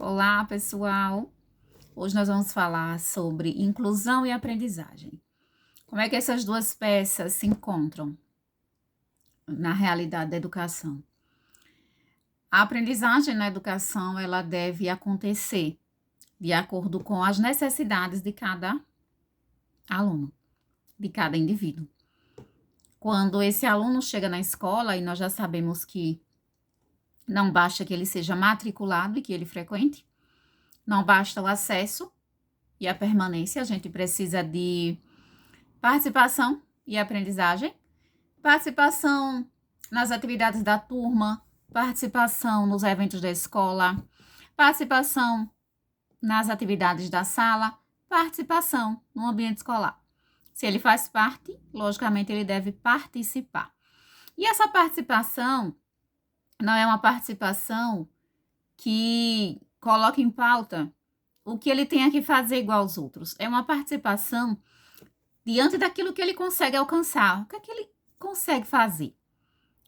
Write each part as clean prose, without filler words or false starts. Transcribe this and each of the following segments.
Olá, pessoal! Hoje nós vamos falar sobre inclusão e aprendizagem. Como é que essas duas peças se encontram na realidade da educação? A aprendizagem na educação, ela deve acontecer de acordo com as necessidades de cada aluno, de cada indivíduo. Quando esse aluno chega na escola, e nós já sabemos que não basta que ele seja matriculado e que ele frequente, não basta o acesso e a permanência, a gente precisa de participação e aprendizagem, participação nas atividades da turma, participação nos eventos da escola, participação nas atividades da sala, participação no ambiente escolar. Se ele faz parte, logicamente ele deve participar. E essa participação não é uma participação que coloca em pauta o que ele tenha que fazer igual aos outros. É uma participação diante daquilo que ele consegue alcançar. O que é que ele consegue fazer?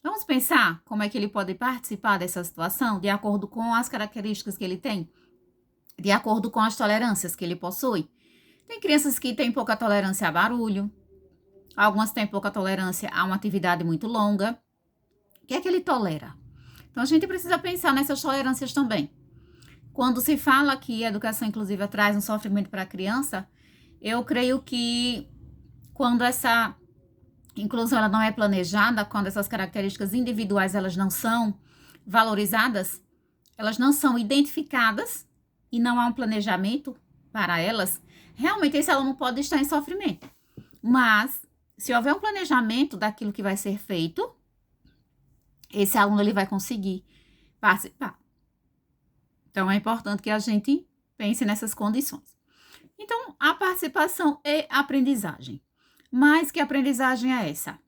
Vamos pensar como é que ele pode participar dessa situação de acordo com as características que ele tem, de acordo com as tolerâncias que ele possui. Tem crianças que têm pouca tolerância a barulho, algumas têm pouca tolerância a uma atividade muito longa. O que é que ele tolera? Então, a gente precisa pensar nessas tolerâncias também. Quando se fala que a educação inclusiva traz um sofrimento para a criança, eu creio que quando essa inclusão ela não é planejada, quando essas características individuais elas não são valorizadas, elas não são identificadas e não há um planejamento para elas, realmente esse aluno pode estar em sofrimento. Mas, se houver um planejamento daquilo que vai ser feito, esse aluno ele vai conseguir participar. Então, é importante que a gente pense nessas condições. Então, a participação e a aprendizagem. Mas que aprendizagem é essa?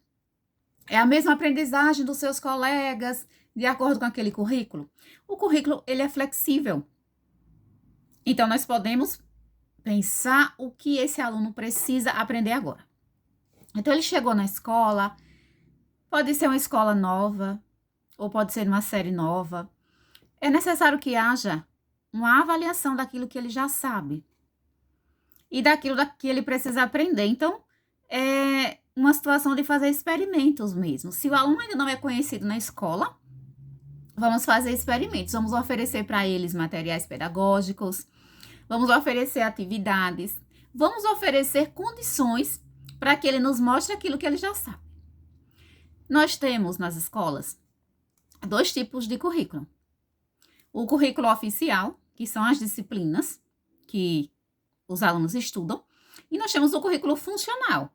É a mesma aprendizagem dos seus colegas, de acordo com aquele currículo? O currículo, ele é flexível. Então, nós podemos pensar o que esse aluno precisa aprender agora. Então, ele chegou na escola, pode ser uma escola nova, ou pode ser uma série nova. É necessário que haja uma avaliação daquilo que ele já sabe e daquilo que ele precisa aprender. Então, é uma situação de fazer experimentos mesmo. Se o aluno ainda não é conhecido na escola, vamos fazer experimentos. Vamos oferecer para eles materiais pedagógicos, vamos oferecer atividades, vamos oferecer condições para que ele nos mostre aquilo que ele já sabe. Nós temos nas escolas dois tipos de currículo. O currículo oficial, que são as disciplinas que os alunos estudam, e nós temos o currículo funcional,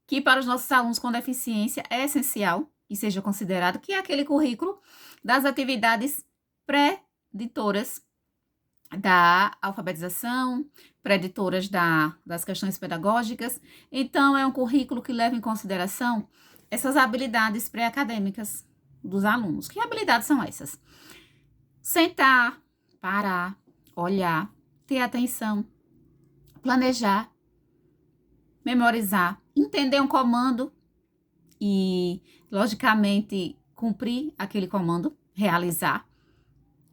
que para os nossos alunos com deficiência é essencial que seja considerado, que é aquele currículo das atividades pré-ditoras da alfabetização, pré-ditoras das questões pedagógicas. Então, é um currículo que leva em consideração essas habilidades pré-acadêmicas dos alunos. Que habilidades são essas? Sentar, parar, olhar, ter atenção, planejar, memorizar, entender um comando e, logicamente, cumprir aquele comando, realizar.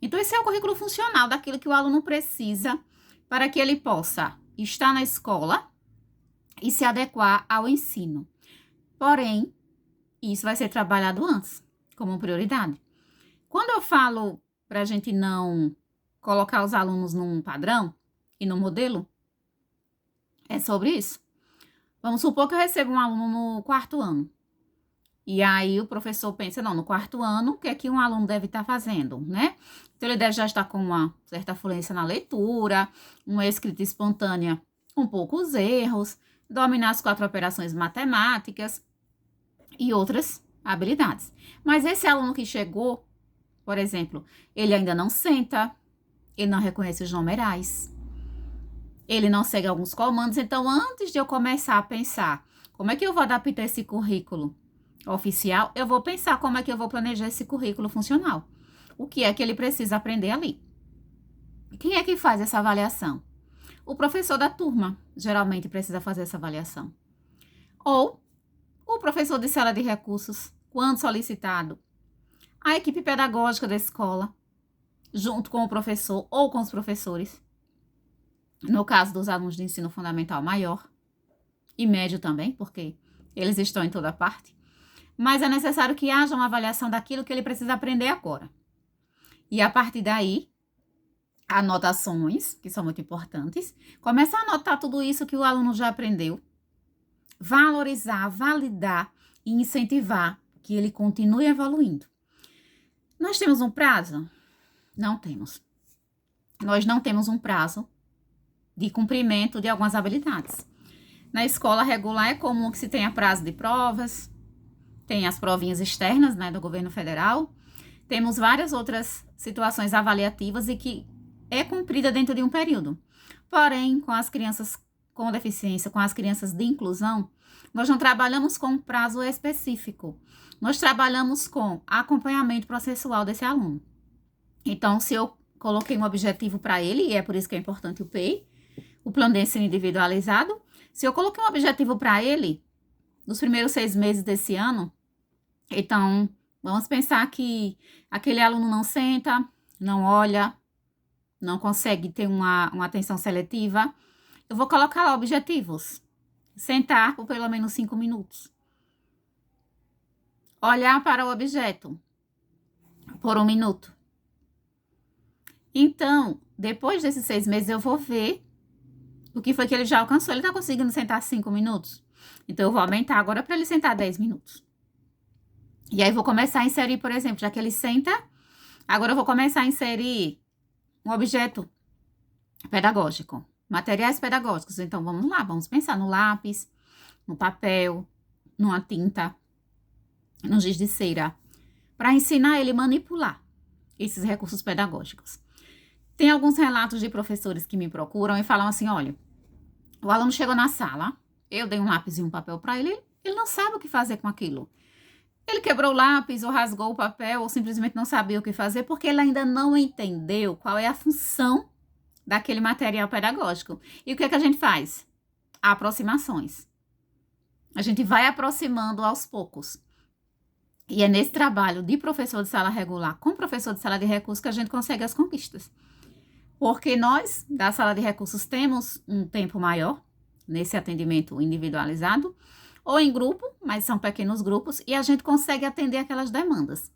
Então, esse é o currículo funcional daquilo que o aluno precisa para que ele possa estar na escola e se adequar ao ensino. Porém, isso vai ser trabalhado antes, como prioridade. Quando eu falo para a gente não colocar os alunos num padrão e num modelo, é sobre isso. Vamos supor que eu recebo um aluno no quarto ano. E aí o professor pensa, não, no quarto ano, o que é que um aluno deve estar fazendo, né? Então, ele deve já estar com uma certa fluência na leitura, uma escrita espontânea com poucos erros, dominar as 4 operações matemáticas e outras habilidades. Mas esse aluno que chegou, por exemplo, ele ainda não senta, ele não reconhece os numerais, ele não segue alguns comandos. Então, antes de eu começar a pensar como é que eu vou adaptar esse currículo oficial, eu vou pensar como é que eu vou planejar esse currículo funcional. O que é que ele precisa aprender ali? Quem é que faz essa avaliação? O professor da turma geralmente precisa fazer essa avaliação. Ou o professor de sala de recursos, quando solicitado. A equipe pedagógica da escola. junto com o professor ou com os professores, no caso dos alunos de ensino fundamental maior e médio também, porque eles estão em toda parte, mas é necessário que haja uma avaliação daquilo que ele precisa aprender agora. E a partir daí, anotações, que são muito importantes, começa a anotar tudo isso que o aluno já aprendeu, valorizar, validar e incentivar que ele continue evoluindo. Nós temos um prazo? Não temos. Nós não temos um prazo de cumprimento de algumas habilidades. Na escola regular é comum que se tenha prazo de provas, tem as provinhas externas, né, do governo federal, temos várias outras situações avaliativas e que é cumprida dentro de um período. Porém, com as crianças com deficiência, com as crianças de inclusão, nós não trabalhamos com um prazo específico. Nós trabalhamos com acompanhamento processual desse aluno. Então, se eu coloquei um objetivo para ele, e é por isso que é importante o PEI, o Plano de Ensino Individualizado, se eu coloquei um objetivo para ele, nos primeiros 6 meses desse ano, então, vamos pensar que aquele aluno não senta, não olha, não consegue ter uma atenção seletiva, eu vou colocar lá objetivos. Sentar por pelo menos 5 minutos. Olhar para o objeto por 1 minuto. Então, depois desses 6 meses, eu vou ver o que foi que ele já alcançou. Ele está conseguindo sentar 5 minutos? Então, eu vou aumentar agora para ele sentar 10 minutos. E aí, vou começar a inserir, por exemplo, já que ele senta, agora eu vou começar a inserir um objeto pedagógico. Materiais pedagógicos. Então, vamos lá, vamos pensar no lápis, no papel, numa tinta, no giz de cera, para ensinar ele a manipular esses recursos pedagógicos. Tem alguns relatos de professores que me procuram e falam assim, olha, o aluno chegou na sala, eu dei um lápis e um papel para ele, ele não sabe o que fazer com aquilo. Ele quebrou o lápis ou rasgou o papel ou simplesmente não sabia o que fazer porque ele ainda não entendeu qual é a função daquele material pedagógico. E o que é que a gente faz? Aproximações. A gente vai aproximando aos poucos. E é nesse trabalho de professor de sala regular com professor de sala de recursos que a gente consegue as conquistas. Porque nós, da sala de recursos, temos um tempo maior nesse atendimento individualizado ou em grupo, mas são pequenos grupos, e a gente consegue atender aquelas demandas.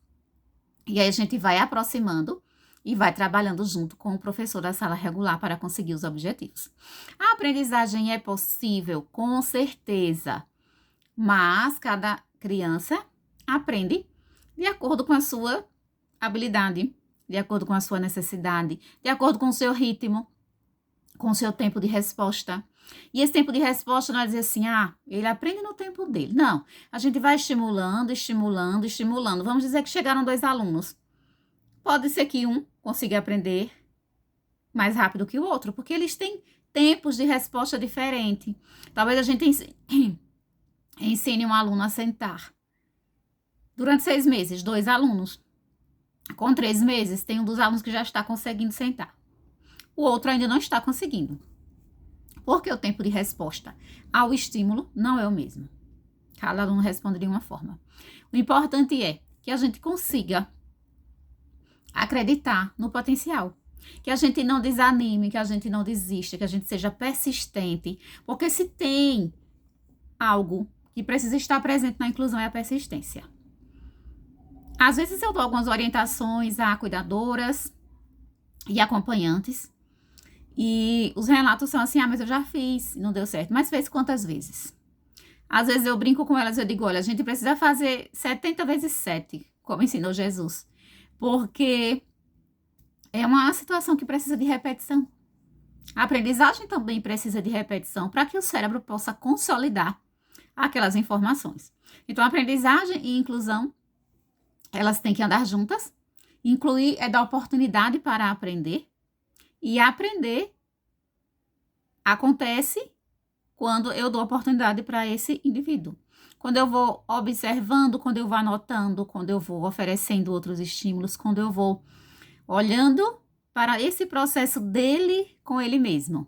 E aí a gente vai aproximando e vai trabalhando junto com o professor da sala regular para conseguir os objetivos. A aprendizagem é possível, com certeza, mas cada criança aprende de acordo com a sua habilidade, de acordo com a sua necessidade, de acordo com o seu ritmo, com o seu tempo de resposta. E esse tempo de resposta não é dizer assim, ele aprende no tempo dele. Não, a gente vai estimulando, estimulando, estimulando. Vamos dizer que chegaram 2 alunos. Pode ser que um consiga aprender mais rápido que o outro, porque eles têm tempos de resposta diferentes. Talvez a gente ensine um aluno a sentar. Durante 6 meses, 2 alunos. Com 3 meses, tem um dos alunos que já está conseguindo sentar. O outro ainda não está conseguindo. Porque o tempo de resposta ao estímulo não é o mesmo. Cada aluno responde de uma forma. O importante é que a gente consiga acreditar no potencial. Que a gente não desanime, que a gente não desista, que a gente seja persistente. Porque se tem algo que precisa estar presente na inclusão é a persistência. Às vezes eu dou algumas orientações a cuidadoras e acompanhantes. E os relatos são assim, mas eu já fiz, não deu certo. Mas fez quantas vezes? Às vezes eu brinco com elas, eu digo, olha, a gente precisa fazer 70 vezes 7, como ensinou Jesus. Porque é uma situação que precisa de repetição. A aprendizagem também precisa de repetição para que o cérebro possa consolidar aquelas informações. Então, a aprendizagem e inclusão, elas têm que andar juntas. Incluir é dar oportunidade para aprender. E aprender acontece quando eu dou oportunidade para esse indivíduo. Quando eu vou observando, quando eu vou anotando, quando eu vou oferecendo outros estímulos, quando eu vou olhando para esse processo dele com ele mesmo.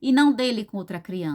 E não dele com outra criança.